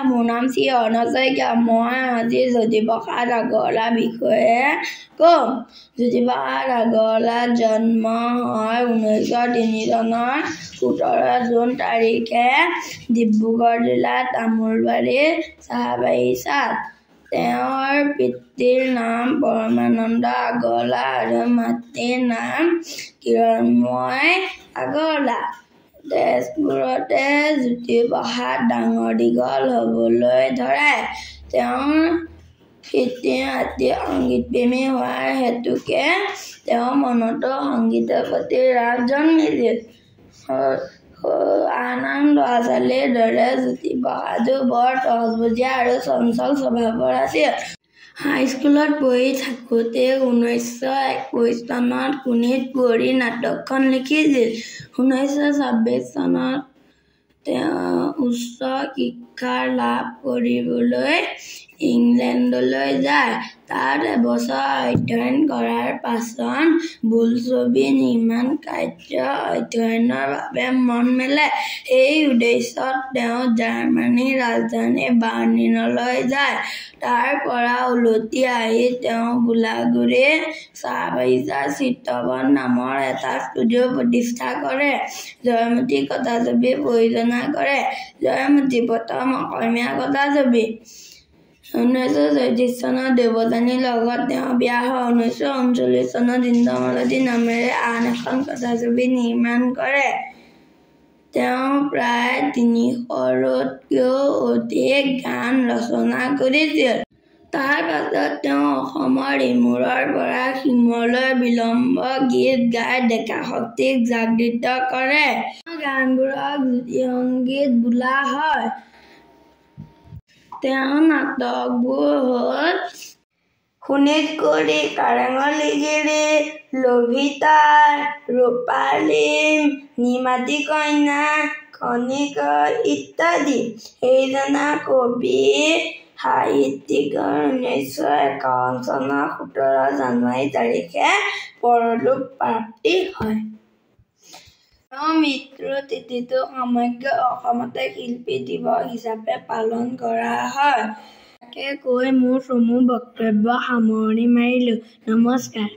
মোৰ নাম চিয়ন শইকীয়া। মই আজি জ্যোতিপ্ৰসাদ আগৰৱালাৰ বিষয়ে ক'ম। জ্যোতিপ্ৰসাদ আগৰৱালাৰ জন্ম হয় 1903 চনৰ 17 জুন তাৰিখে ডিব্ৰুগড় জিলাৰ তামোলবাৰীৰ চাহবাগিচাত। তেওঁৰ পিতৃৰ নাম পৰমানন্দ আগৰৱালা আৰু মাতৃৰ নাম কিৰণময় আগৰৱালা। তেজপুৰতে জ্যোতিপ্ৰসাদ ডাঙৰ দীঘল হ'বলৈ ধৰে। তেওঁৰ পিতৃ মাতৃ সংগীতপ্ৰেমী হোৱাৰ হেতুকে তেওঁৰ মনতো সংগীতৰ প্ৰতি ৰাপ জন্মিছিল। আন ল'ৰা-ছোৱালীৰ দৰে জ্যোতিপ্ৰসাদো বৰ তহজবজীয়া আৰু চঞ্চল স্বভাৱৰ আছিল। হাইস্কুলত পঢ়ি থাকোঁতে 1921 চনত শোণিতপুৰী নাটকখন লিখিছিল। 1926 চনত তেওঁ উচ্চ শিক্ষা লাভ কৰিবলৈ ইংলেণ্ডলৈ যায়। তাত এবছৰ অধ্যয়ন কৰাৰ পাছত বোলছবি নিৰ্মাণ কাৰ্য অধ্যয়নৰ বাবে মন মেলে। সেই উদ্দেশ্যত তেওঁ জাৰ্মানীৰ ৰাজধানী বাৰ্লিনলৈ যায়। তাৰ পৰা উলটি আহি তেওঁ গোলাগুৰিৰ চাহবাগিচাত চিত্ৰপট নামৰ এটা ষ্টুডিঅ প্ৰতিষ্ঠা কৰে। জয়মতী কথাছবি প্ৰযোজনা কৰে। জয়মতী প্ৰথম অসমীয়া কথাছবি। 1934 চনত দেৱযানীৰ লগত তেওঁ বিয়া হয়। 1939 চনত ইন্দ্ৰমালতী নামেৰে আন এখন কথাছবি নিৰ্মাণ কৰে। তেওঁ প্ৰায় 300তকৈও অধিক গান ৰচনা কৰিছিল। তাৰ পাছত তেওঁ অসমৰ ইমূৰৰ পৰা সিমূৰলৈ বিলম্ব গীত গাই ডেকা শক্তিক জাগৃত কৰে। তেওঁৰ গানবোৰক জ্যোতি সংগীত বোলা হয়। তেওঁৰ নাটকবোৰ হ'ল শোণিতপুৰী, কাৰেঙৰ লিগিৰী, লভিতাৰ, ৰূপালী, নিমাতী কন্যা, খনিকৰ ইত্যাদি। সেইজনা কবি সাহিত্যিকৰ 1951 চনৰ 17 জানুৱাৰী তাৰিখে পৰলোকপ্ৰাপ্তি হয়। তেওঁৰ মৃত্যু তিথিটো সমগ্ৰ অসমতে শিল্পী দিৱস হিচাপে পালন কৰা হয়। তাকে কৈ মোৰ চমু বক্তব্য সামৰণি মাৰিলোঁ। নমস্কাৰ।